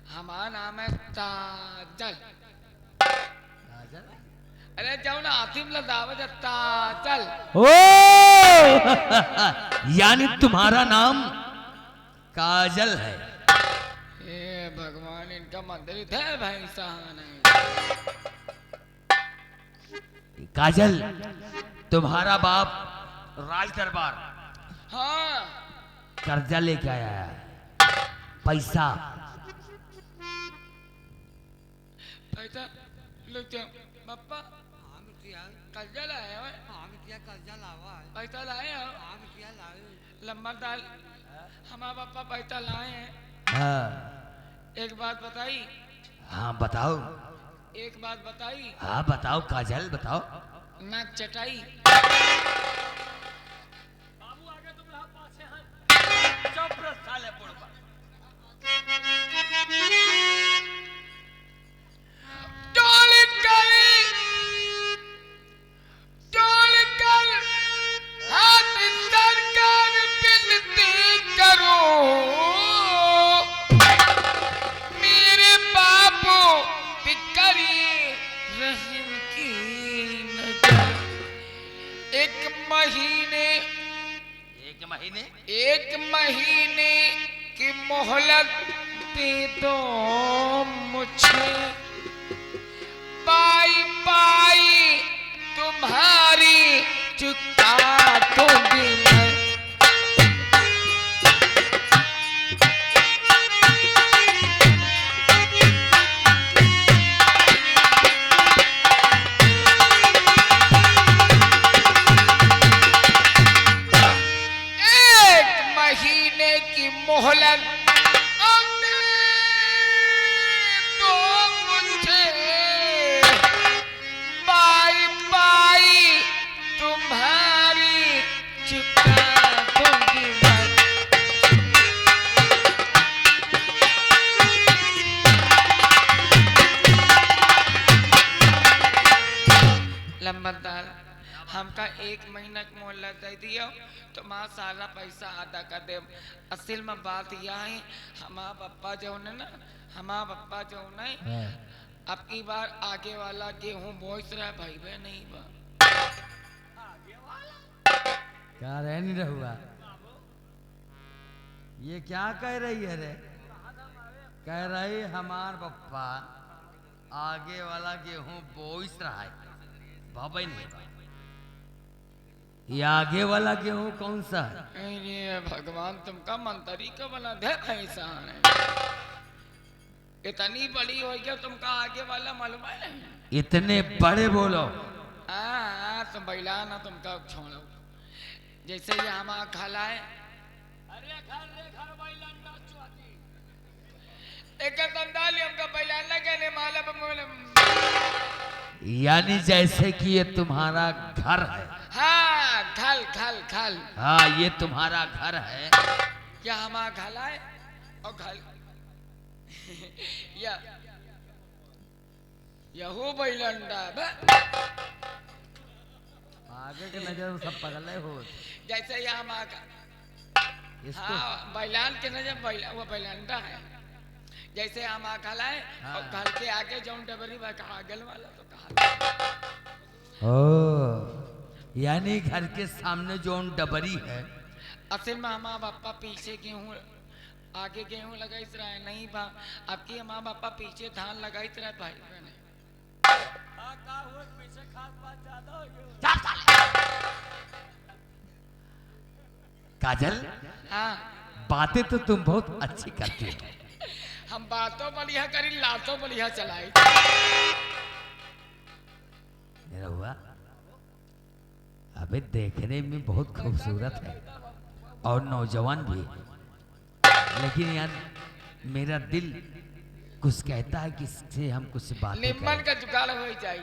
हमारा नाम है ताजल। काजल? अरे जाओ ना आतिम लदावत ताजल। ओ यानी तुम्हारा नाम काजल है। ये भगवान इनका मंदिर थे भाई साहब नहीं। काजल, तुम्हारा बाप राज दरबार हाँ कर्जा लेके आया है, पैसा। पैसा लोग पापा कर्जा लाए हो पैसा लाए हो लंबा दाल हमारा पापा पैसा लाए हैं। हाँ एक बात बताई। हाँ बताओ। एक बात बताई। हाँ बताओ काजल बताओ। नाक चटाई। हाथ सरकार बिनती करो मेरे बापू बिकरी रहीम की नजर। एक महीने एक महीने की मोहलत दे दो मुझे। पाई पाई तुम्हारी चुका दूंगी मैं। एक महीने की मोहलत तो मुझे। पाई पाई तुम्हारी चुका दूंगी मैं। लंबरदार हमका एक महीना की मोहलत दे दियो तो माँ सारा पैसा अदा कर दे। असल में बात यह है हमारा पप्पा जो है ना हमारा पप्पा जो है अब की बार आगे वाला गेहूं बोस रहा भाई बे नहीं बा। क्या रह नहीं रहुआ? ये क्या कह रही है रे? कह रही हमार पप्पा आगे वाला गेहूं बोइस रहा है बाबा नहीं। ये आगे वाला गेहूं कौन सा है? अरे भगवान तुमका मंत्री का बना दे ऐसा है। इतनी बड़ी हो गया तुमका आगे वाला मालूम है नहीं। इतने बड़े बोलो। तुम बैला ना तुमका छोड़ो। जैसे ये हमारा खाला है एक संदाली हमका बैलाना कहने माला यानी जैसे कि ये तुम्हारा घर है। हाँ खल खल खल। हाँ ये तुम्हारा घर है। क्या हमारा खाला है और खल या यहो बैलंडा आगे के नजर सब पगले हो। जैसे यहाँ हमारा इसको हाँ बैलान के नजर वो बैलंडा है। जैसे हमारा खाला है और घर के आगे जो डबरी आगल वाला तो कहा। ओ यानी घर के सामने जो डबरी है। असल में हमारा पापा पीछे गेहूं आगे गेहूं लगाई रहा है नहीं बा। अब की हमारा पापा पीछे धान लगाई रहा है भाई बहन। काजल हाँ बातें तो तुम बहुत अच्छी करती हो। हम बातों बढ़िया करी लातों बढ़िया चलाई। मेरा हुआ अबे देखने में बहुत खूबसूरत है और नौजवान भी। लेकिन यार मेरा दिल कुछ कहता है कि इससे हम कुछ बात निम्मन का जुगाड़ हो जाए।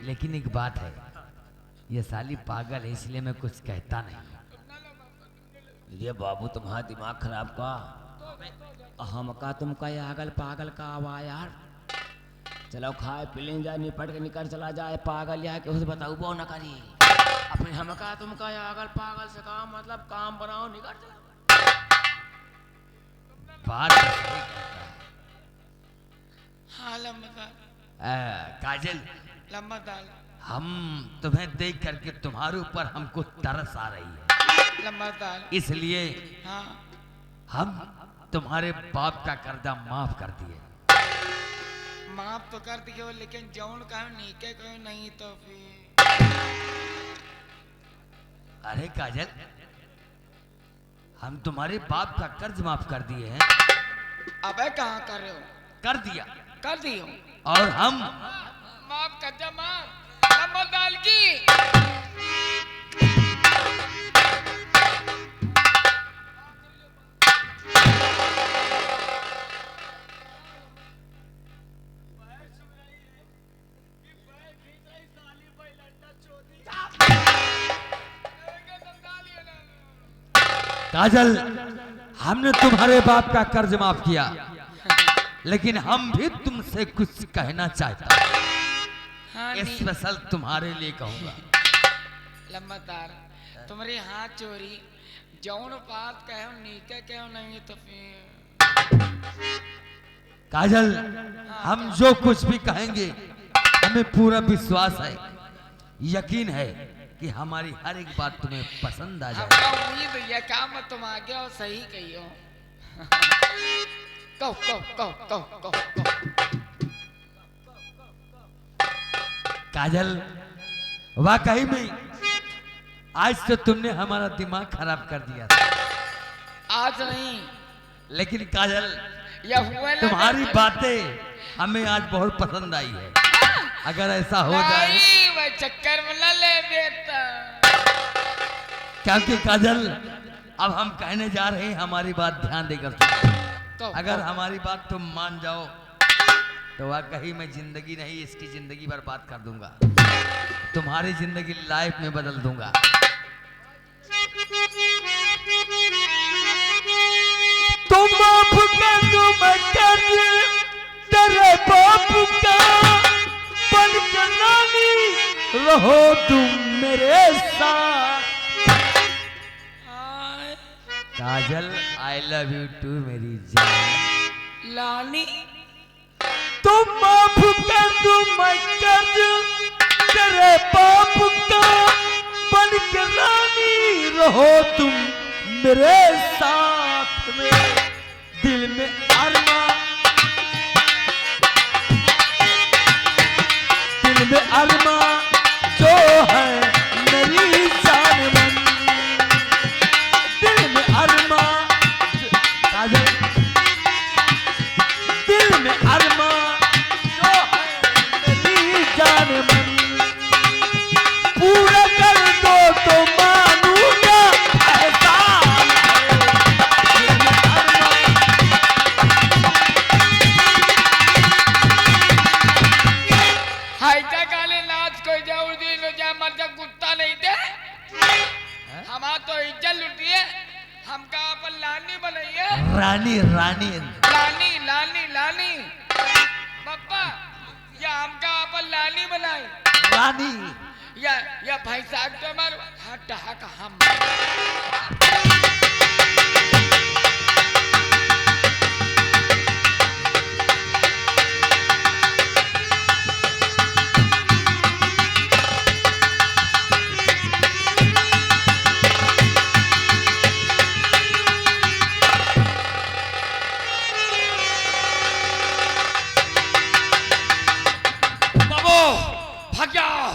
लेकिन एक बात है ये साली पागल है इसलिए मैं कुछ कहता नहीं। ये बाबू तुम्हारा दिमाग खराब का हमका तुमका ये अगल पागल का आवा यार। चलो खाए पी लें जाए निपट के निकल चला जाए पागल यहाँ के उसे बताऊ बो न करी अपने हमका तुमका या अगल पागल से काम मतलब काम बनाओ निकल चला। बात तो सही कहता हाँ लंबा है। काजल, लंबा दाल हम तुम्हें देख करके तुम्हारे ऊपर हमको तरस आ रही है, लंबा दाल। इसलिए हाँ हम तुम्हारे बाप का कर्जा माफ कर दिए। माफ तो कर दियो, लेकिन जौन कहो नीके कहो नहीं तो फिर। अरे काजल, हम तुम्हारे बाप का कर्ज माफ कर दिए हैं। अबे कहाँ कर रहे हो? कर दिया। कर दियो। और हम माफ कर दे, माफ लंबा दाल की। काजल, हमने तुम्हारे बाप का कर्ज माफ किया, लेकिन हम भी तुमसे कुछ कहना चाहता हूं। हाँ स्पेशल तुम्हारे लिए कहूंगा। लंबादार, तुम्हारी हाथ चोरी जौन बात कहो नीके कहो नहीं तो फिर। काजल, हम जो कुछ भी कहेंगे हमें पूरा विश्वास है, यकीन है कि हमारी हर एक बात तुम्हें पसंद आ हमका जाएगी। उम्मीद है काम तुम आगे और सही कहियो। कहो कहो कहो कहो कहो कहो। काजल, वाकई में आज तो तुमने हमारा दिमाग खराब कर दिया था। आज नहीं, लेकिन काजल, यह हुआ ना तुम्हारी बातें हमें आज बहुत पसंद आई है। अगर ऐसा हो जाए, नहीं, वह चक्कर में न ले देता। क्योंकि काजल, अब हम कहने जा रहे हैं, हमारी बात ध्यान देकर सुनो। कहो, अगर कहो। हमारी बात तुम मान जाओ तो वाकई मैं जिंदगी नहीं, इसकी जिंदगी बर्बाद कर दूंगा, तुम्हारी जिंदगी लाइफ में बदल दूंगा। तुम बाप का तुम कर्ज तेरे बाप का बन के नानी रहो तुम मेरे साथ। हाय, काजल, आई लव यू टू मेरी जान। लानी तुम माफ कर दो मैं कर्ज तेरे बाप का बन के रानी रहो तुम मेरे साथ में। दिल में अरमा, दिल में अरमा जो है मेरी जान मन। दिल में अरमा, काजल, दिल में अरमा जो है मेरी जान मन। पूरा कर दो तो मानूंगा एहसान है। दिल में अरमा, हाय जा गाले नाच कोई जाऊर दिन हो जा मर जा कुत्ता नहीं दे। हमार तो इज्जत लुटी है, हमका अपन लानी बनाइए। रानी रानी लानी लानी लानी पप्पा, या हमका अपन लानी बनाई, रानी। या भाई साहब तो मारो हट हक हम। बाबू भाग जाओ।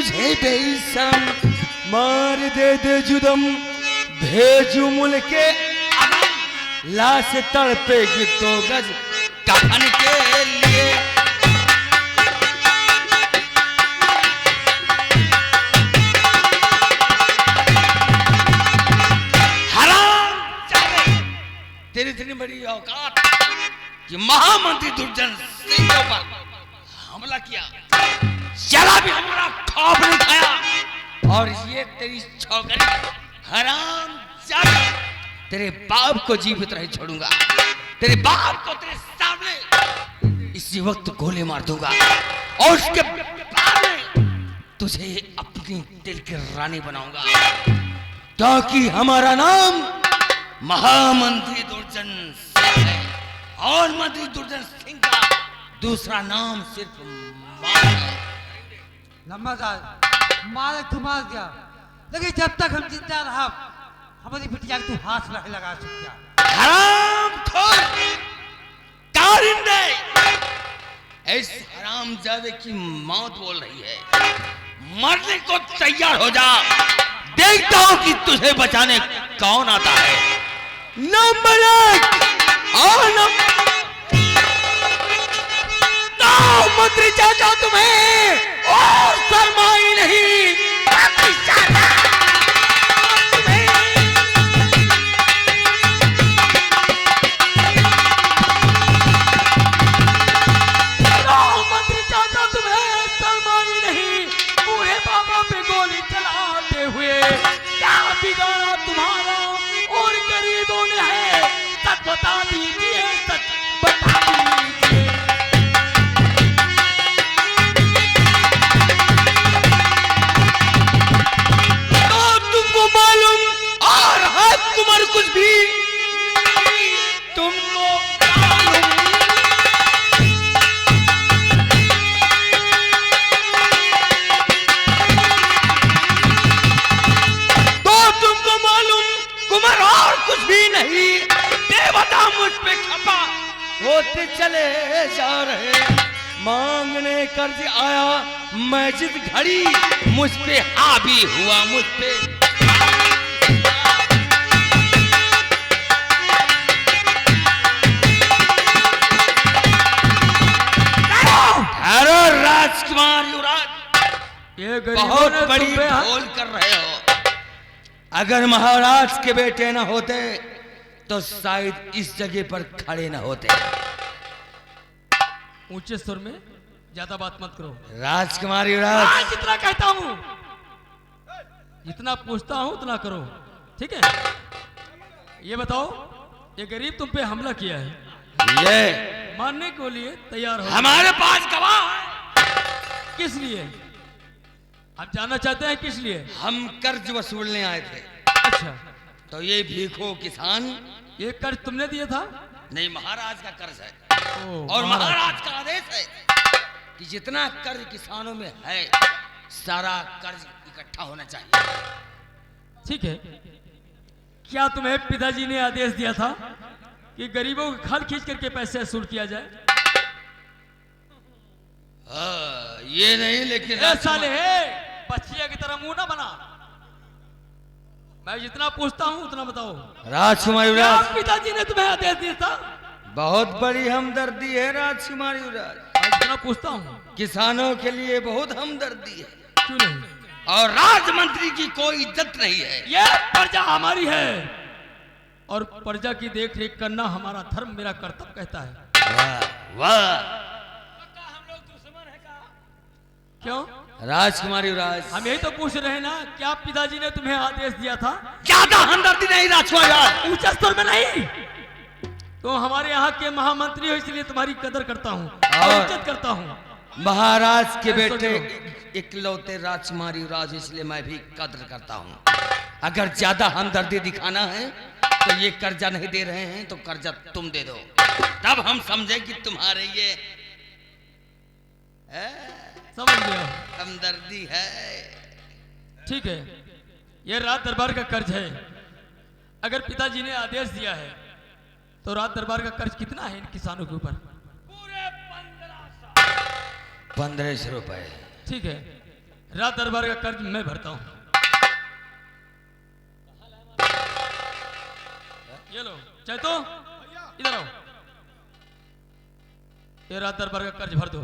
तुझे बेशरम, मार दे जुदम, भेजू मुल्के अगम, लाश तड़पेगी 2 गज कफन के लिए। तेरी इतनी बड़ी औकात कि महामंत्री दुर्जन सिंह के ऊपर हमला किया, जरा भी हमारा खौफ नहीं खाया। और ये तेरी छोकरी हराम जादा, तेरे बाप को जीवित नहीं छोड़ूंगा, तेरे बाप को तेरे सामने इसी वक्त गोली मार दूंगा और उसके बाद में तुझे अपनी दिल की रानी बनाऊंगा, क्योंकि हमारा नाम महामंत्री दुर्जन सिंह है और मंत्री दुर्जन सिंह का दूसरा नाम सिर्फ मार है। लम्बा साहब मार तू मार दिया, लेकिन जब तक हम जिंदा रहा हमारी बिटिया तू हाथ नहीं लगा सकता। हरामखोर कारिंदे, इस हरामजादे की मौत बोल रही है, मरने को तैयार हो जा, देखता हूं कि तुझे बचाने कौन आता है। नंबर 1 और मंत्री चाचा तुम्हें और शर्माई नहीं, मंत्री चाचा तुम्हें। मंत्री चाचा तुम्हें शर्माई नहीं, बूढ़े बाबा पे गोली चलाते हुए क्या बिगाड़ा तुम्हारा और गरीबों ने है, सच बता दीजिए, सच बता दीजिए। तो तुमको मालूम और है तुम्हारे कुछ भी तुमको मालूम, तो तुमको मालूम कुमार और कुछ भी नहीं, देवता मुझ पे खपा होते चले जा रहे, मांगने कर्ज आया मैं जिस घड़ी, मुझ पे हावी हुआ, मुझ पे राजकुमार युवराज, ये बहुत बड़ी भूल कर रहे हो। अगर महाराज के बेटे न होते तो शायद इस जगह पर खड़े न होते। ऊंचे स्वर में ज्यादा बात मत करो। राजकुमार युवराज, हाँ, जितना कहता हूं, जितना पूछता हूं उतना करो, ठीक है? ये बताओ, ये गरीब तुम पे हमला किया है, ये मारने के लिए तैयार हो? हमारे पास गवाह है। किस लिए? आप जानना चाहते हैं किस लिए? हम कर्ज वसूलने आए थे। अच्छा, तो ये भीखो किसान, ये कर्ज तुमने दिया था? नहीं, महाराज का कर्ज है ओ, और महाराज का आदेश है कि जितना कर्ज किसानों में है सारा कर्ज इकट्ठा होना चाहिए। ठीक है। क्या तुम्हें पिताजी ने आदेश दिया था कि गरीबों को खाल खींच करके पैसे वसूल किया जाए? ये नहीं, लेकिन साले बच्चिया की तरह मुंह ना बना। मैं जितना पूछता हूँ उतना बताओ। राजकुमार क्या युवराज, पिताजी ने तुम्हें आदेश दिया था? बहुत बड़ी हमदर्दी है राजकुमार युवराज, मैं जितना पूछता हूँ। किसानों के लिए बहुत हमदर्दी है क्यों नहीं? और राजमंत्री की कोई इज्जत नहीं है। ये प्रजा हमारी है और प्रजा की देख रेख करना हमारा धर्म, मेरा कर्तव्य कहता है। वाह वाह, क्यों? राजकुमार युवराज, हम यही तो पूछ रहे हैं ना, क्या पिताजी ने तुम्हें आदेश दिया था? ज्यादा हमदर्दी नहीं राजकुमार युवराज। ऊंचा स्तर में नहीं। तो हमारे यहाँ के महामंत्री हो, इसलिए तुम्हारी कदर करता हूँ और इज्जत करता हूँ। महाराज के बेटे इकलौते राजकुमार युवराज, इसलिए मैं भी कदर करता हूँ। अगर ज्यादा हमदर्दी दिखाना है तो ये कर्जा नहीं दे रहे हैं तो कर्जा तुम दे दो, तब हम समझे कि तुम्हारे ये समझ गया। हमदर्दी है। ठीक है, यह राज दरबार का कर्ज है। अगर पिताजी ने आदेश दिया है तो राज दरबार का कर्ज कितना है इन किसानों के ऊपर? पूरे 1500 रुपए। ठीक है, रात दरबार का कर्ज मैं भरता हूँ। ये लो चाहे तो इधर आओ, ये रात दरबार का कर्ज भर दो।